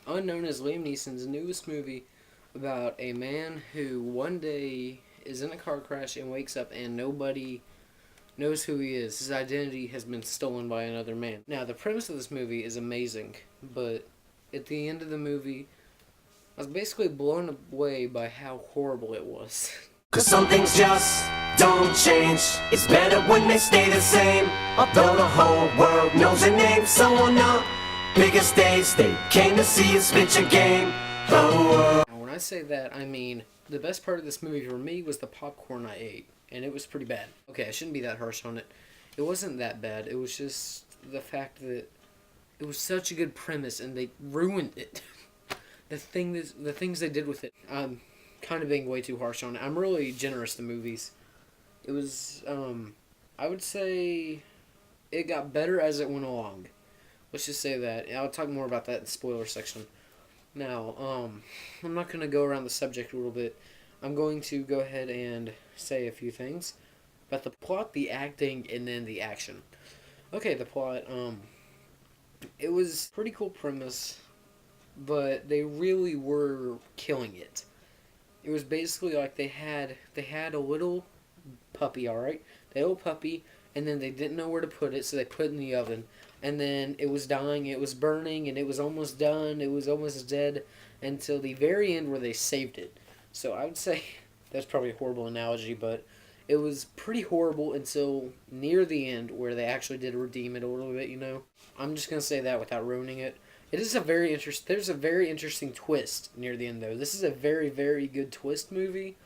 unknown as Liam Neeson's newest movie about a man who one day is in a car crash and wakes up and nobody knows who he is. His identity has been stolen by another man. Now, the premise of this movie is amazing, but at the end of the movie, I was basically blown away by how horrible it was. Cause some things just don't change. It's better when they stay the same. Although the whole world knows your name. So on the biggest days they came to see you spit your game. Oh, Now, when I say that, I mean the best part of this movie for me was the popcorn I ate, and it was pretty bad. Okay, I shouldn't be that harsh on it. It wasn't that bad. It was just the fact that it was such a good premise, and they ruined it. The things they did with it. I'm kind of being way too harsh on it. I'm really generous to movies. It was, I would say, it got better as it went along. Let's just say that. I'll talk more about that in the spoiler section. Now, I'm not going to go around the subject a little bit. I'm going to go ahead and say a few things about the plot, the acting, and then the action. Okay, the plot, it was a pretty cool premise, but they really were killing it. It was basically like they had a little puppy, alright? They had a little puppy, and then they didn't know where to put it, so they put it in the oven. And then it was dying, it was burning, and it was almost done, it was almost dead, until the very end where they saved it. So I would say, that's probably a horrible analogy, but it was pretty horrible until near the end where they actually did redeem it a little bit, you know? I'm just going to say that without ruining it. It is a very there's a very interesting twist near the end, though. This is a very, very good twist movie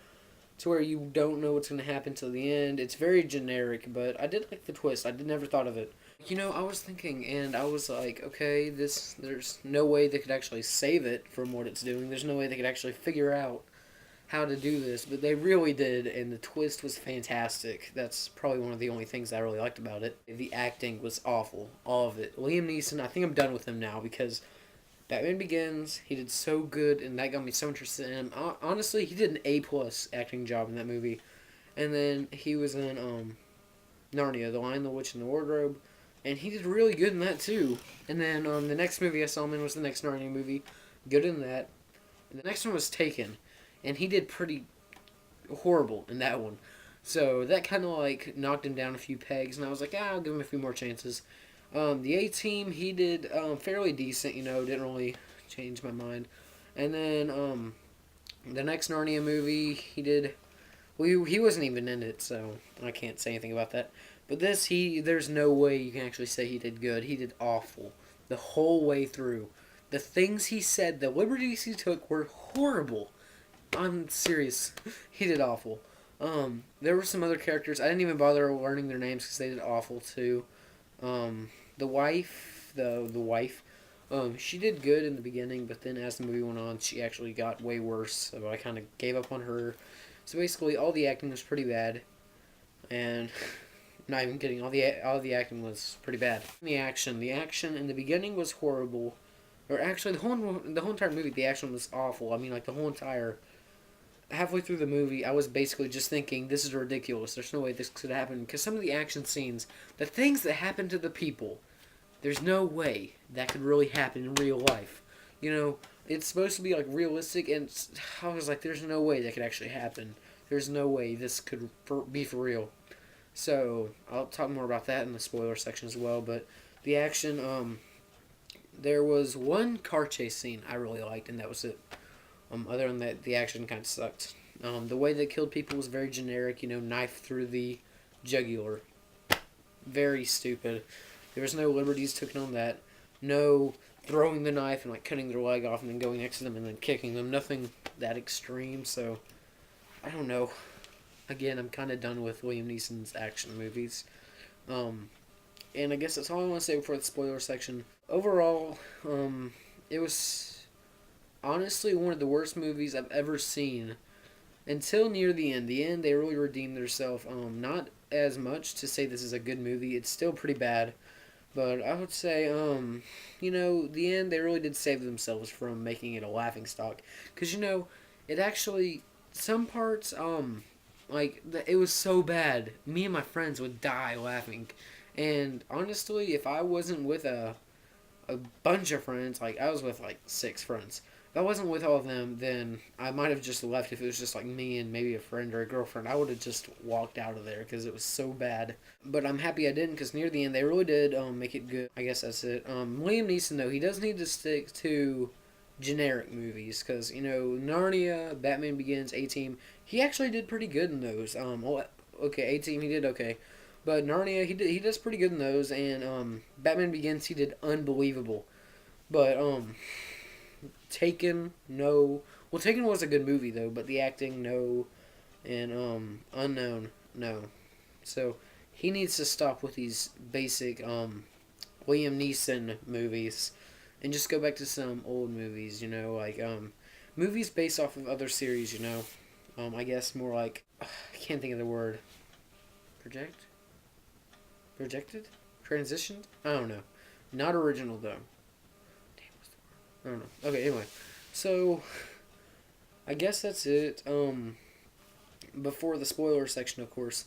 to where you don't know what's going to happen till the end. It's very generic, but I did like the twist. I never thought of it. You know, I was thinking, and I was like, okay, there's no way they could actually save it from what it's doing. There's no way they could actually figure out how to do this, but they really did, and the twist was fantastic. That's probably one of the only things I really liked about it. The acting was awful, all of it. Liam Neeson, I think I'm done with him now, because Batman Begins, he did so good, and that got me so interested in him. Honestly, he did an A+ acting job in that movie. And then he was in Narnia, The Lion, the Witch, and the Wardrobe, and he did really good in that too. And then the next movie I saw him in was the next Narnia movie, good in that. And the next one was Taken, and he did pretty horrible in that one. So that kind of like knocked him down a few pegs, and I was like, I'll give him a few more chances. The A-Team, he did fairly decent, you know, didn't really change my mind. And then the next Narnia movie, he did, well, he wasn't even in it, so I can't say anything about that. But this, there's no way you can actually say he did good. He did awful the whole way through. The things he said, the liberties he took were horrible. I'm serious. He did awful. There were some other characters. I didn't even bother learning their names because they did awful too. The wife, she did good in the beginning, but then as the movie went on, she actually got way worse. So I kind of gave up on her. So basically, all the acting was pretty bad, and not even kidding. All the acting was pretty bad. The action in the beginning was horrible, or actually the whole entire movie, the action was awful. I mean, like the whole entire. Halfway through the movie, I was basically just thinking, this is ridiculous. There's no way this could happen. Because some of the action scenes, the things that happen to the people, there's no way that could really happen in real life. You know, it's supposed to be like realistic, and I was like, there's no way that could actually happen. There's no way this could be for real. So, I'll talk more about that in the spoiler section as well. But the action, there was one car chase scene I really liked, and that was it. Other than that, the action kind of sucked. The way they killed people was very generic, you know, knife through the jugular. Very stupid. There was no liberties taken on that. No throwing the knife and like cutting their leg off and then going next to them and then kicking them. Nothing that extreme, so I don't know. Again, I'm kind of done with Liam Neeson's action movies. And I guess that's all I want to say before the spoiler section. Overall, it was honestly one of the worst movies I've ever seen until near the end. The end, they really redeemed themselves. Not as much to say this is a good movie. It's still pretty bad. But I would say, you know, the end, they really did save themselves from making it a laughingstock. Because, you know, it actually, some parts, like, it was so bad. Me and my friends would die laughing. And honestly, if I wasn't with a a bunch of friends. Like, I was with, like, 6 friends. If I wasn't with all of them, then I might have just left. If it was just, like, me and maybe a friend or a girlfriend, I would have just walked out of there because it was so bad. But I'm happy I didn't, because near the end, they really did make it good. I guess that's it. Liam Neeson, though, he does need to stick to generic movies, because, you know, Narnia, Batman Begins, A-Team, he actually did pretty good in those. Well, okay, A-Team, he did okay. But Narnia, he does pretty good in those, and Batman Begins, he did unbelievable. But Taken, no. Well, Taken was a good movie though, but the acting, no, and Unknown, no. So he needs to stop with these basic Liam Neeson movies, and just go back to some old movies. You know, like movies based off of other series. You know, I guess more like I can't think of the word. Projected, transitioned. I don't know. Not original though. I don't know. Okay, anyway. So, I guess that's it. Before the spoiler section, of course.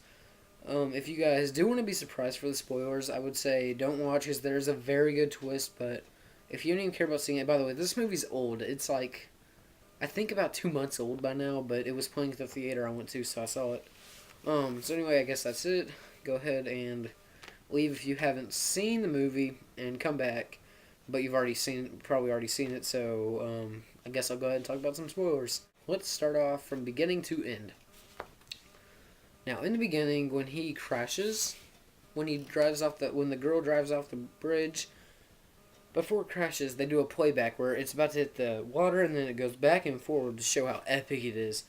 If you guys do want to be surprised for the spoilers, I would say don't watch, because there's a very good twist, but if you don't even care about seeing it, by the way, this movie's old. It's like, I think about 2 months old by now, but it was playing at the theater I went to, so I saw it. So anyway, I guess that's it. Go ahead and leave if you haven't seen the movie, and come back. But you've probably already seen it, so I guess I'll go ahead and talk about some spoilers. Let's start off from beginning to end. Now, in the beginning, when he crashes, when the girl drives off the bridge, before it crashes, they do a playback where it's about to hit the water, and then it goes back and forward to show how epic it is.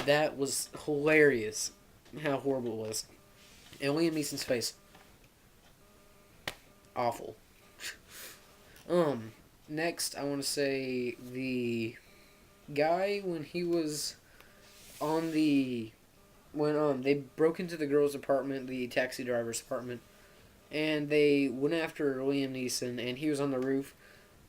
That was hilarious, how horrible it was. And Liam Neeson's face, awful. Next, I want to say the guy when they broke into the girl's apartment, the taxi driver's apartment, and they went after Liam Neeson, and he was on the roof.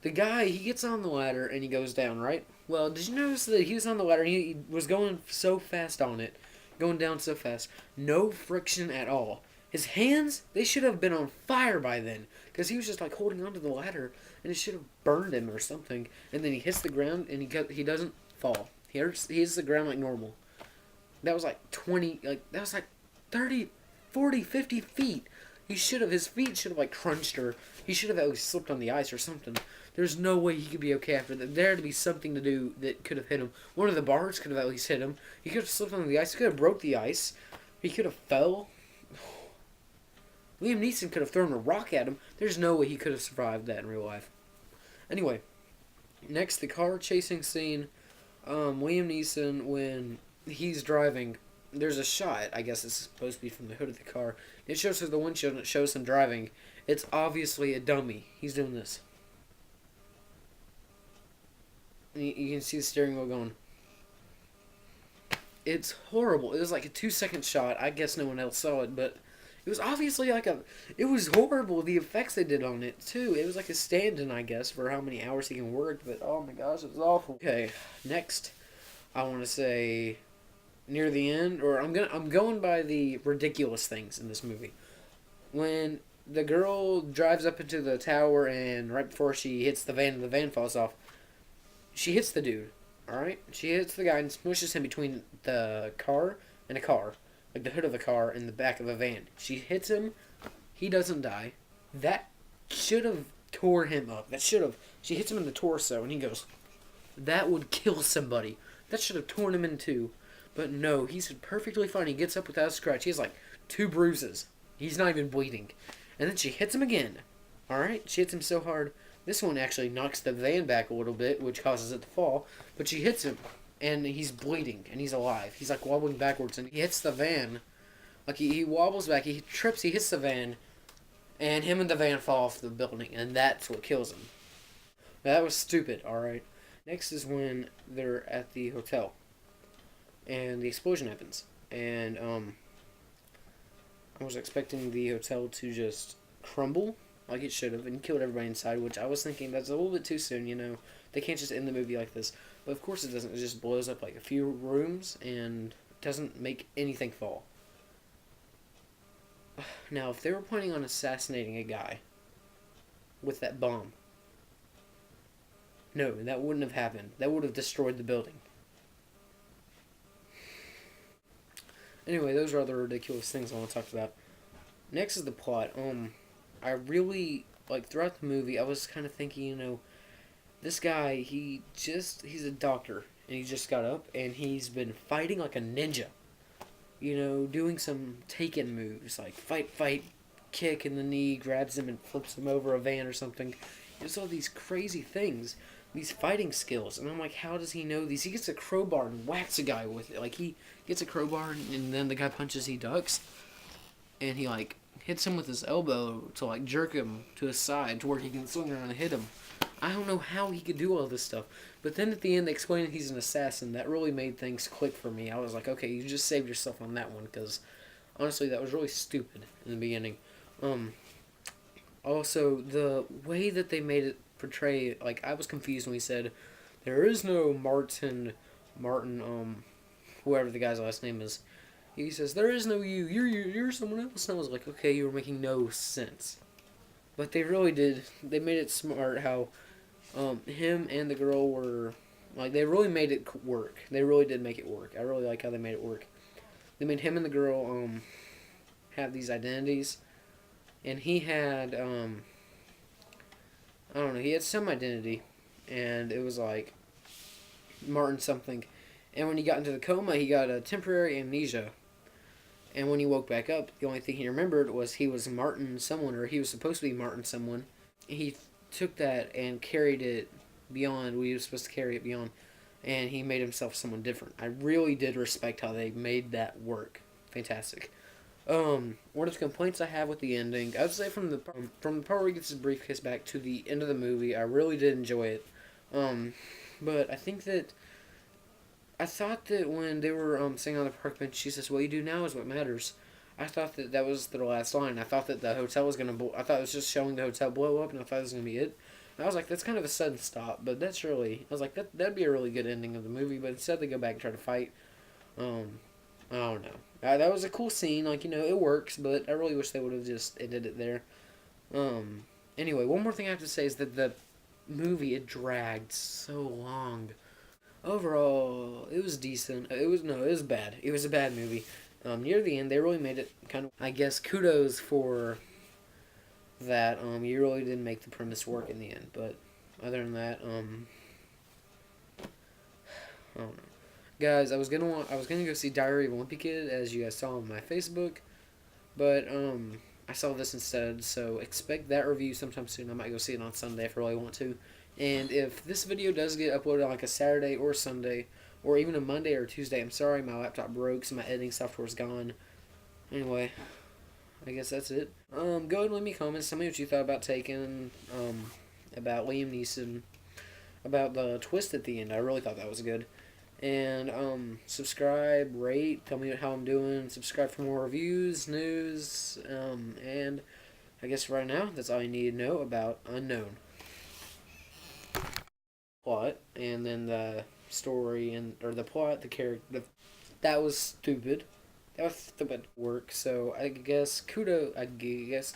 The guy, he gets on the ladder and he goes down, right? Well, did you notice that he was on the ladder and he was going so fast on it, going down so fast, no friction at all. His hands, they should have been on fire by then, because he was just like holding onto the ladder, and it should have burned him or something. And then he hits the ground, and he doesn't fall. He hits the ground like normal. That was like 30, 40, 50 feet. His feet should have like crunched, or he should have at least slipped on the ice or something. There's no way he could be okay after that. There had to be something to do that could have hit him. One of the bars could have at least hit him. He could have slipped on the ice. He could have broke the ice. He could have fell. Liam Neeson could have thrown a rock at him. There's no way he could have survived that in real life. Anyway, next, the car chasing scene. Liam Neeson, when he's driving, there's a shot, I guess it's supposed to be from the hood of the car. It shows us the windshield, and it shows him driving. It's obviously a dummy. He's doing this. And you can see the steering wheel going. It's horrible. It was like a 2-second shot. I guess no one else saw it, but it was obviously it was horrible, the effects they did on it, too. It was like a stand-in, I guess, for how many hours he can work, but oh my gosh, it was awful. Okay, next, I want to say, near the end, or I'm going by the ridiculous things in this movie. When the girl drives up into the tower, and right before she hits the van and the van falls off, she hits the dude, alright? She hits the guy and smushes him between the car and a car. Like the hood of a car and the back of a van. She hits him. He doesn't die. That should have tore him up. She hits him in the torso and he goes, that would kill somebody. That should have torn him in two. But no, he's perfectly fine. He gets up without a scratch. He has like 2 bruises. He's not even bleeding. And then she hits him again. Alright? She hits him so hard. This one actually knocks the van back a little bit, which causes it to fall. But she hits him. And he's bleeding, and he's alive. He's like wobbling backwards, and he hits the van. Like he wobbles back, he trips, he hits the van, and him and the van fall off the building, and that's what kills him. That was stupid, alright? Next is when they're at the hotel, and the explosion happens. And I was expecting the hotel to just crumble, like it should have, and killed everybody inside, which I was thinking that's a little bit too soon, you know? They can't just end the movie like this. But of course it doesn't. It just blows up like a few rooms and doesn't make anything fall. Now, if they were planning on assassinating a guy with that bomb, No, that wouldn't have happened. That would have destroyed the building. Anyway, those are other ridiculous things I want to talk about. Next is the plot. I really, like, throughout the movie, I was kind of thinking, this guy, he's a doctor, and he just got up, and he's been fighting like a ninja. Doing some Taken moves, like fight, kick in the knee, grabs him and flips him over a van or something. There's all these crazy things, these fighting skills, and I'm like, how does he know these? He gets a crowbar and whacks a guy with it. Like, he gets a crowbar, and then the guy punches, he ducks, and he, like, hits him with his elbow to, like, jerk him to his side to where he can swing around and hit him. I don't know how he could do all this stuff. But then at the end, they explain that he's an assassin. That really made things click for me. I was like, okay, you just saved yourself on that one, because honestly, that was really stupid in the beginning. Also, the way that they made it portray, like, I was confused when he said, there is no Martin, whoever the guy's last name is. He says, there is no you, you're someone else. And I was like, okay, you were making no sense. But they really did. They made it smart how him and the girl were, like, they really made it work. They really did make it work. I really like how they made it work. They made him and the girl have these identities, and he had I don't know, he had some identity, and it was like Martin something. And when he got into the coma, he got a temporary amnesia. And when he woke back up, the only thing he remembered was he was Martin someone, or he was supposed to be Martin someone. He took that and carried it beyond what he was supposed to carry it beyond, and he made himself someone different. I really did respect how they made that work. Fantastic. One of the complaints I have with the ending, I'd say from the part where he gets his briefcase back to the end of the movie, I really did enjoy it. But I think that I thought that when they were sitting on the park bench, she says, "What you do now is what matters." I thought that that was their last line. I thought that the hotel was gonna. I thought it was just showing the hotel blow up, and I thought it was gonna be it. And I was like, that's kind of a sudden stop, but that's really. I was like, that'd be a really good ending of the movie. But instead, they go back and try to fight. I don't know. That was a cool scene. Like, it works, but I really wish they would have just ended it there. Anyway, one more thing I have to say is that the movie, it dragged so long. Overall, it was decent. It was bad. It was a bad movie. Near the end, they really made it kind of, I guess, kudos for that. You really didn't make the premise work in the end. But other than that, I don't know. Guys, I was gonna go see Diary of a Wimpy Kid, as you guys saw on my Facebook, but I saw this instead. So expect that review sometime soon. I might go see it on Sunday if I really want to. And if this video does get uploaded on like a Saturday or Sunday, or even a Monday or Tuesday, I'm sorry, my laptop broke, so my editing software's gone. Anyway, I guess that's it. Go ahead and leave me comments. Tell me what you thought about Taken, about Liam Neeson, about the twist at the end. I really thought that was good. And subscribe, rate, tell me how I'm doing. Subscribe for more reviews, news, and I guess right now that's all you need to know about Unknown. Plot, and then the story, or the plot, the character. That was stupid. That was stupid work. So I guess kudos. I guess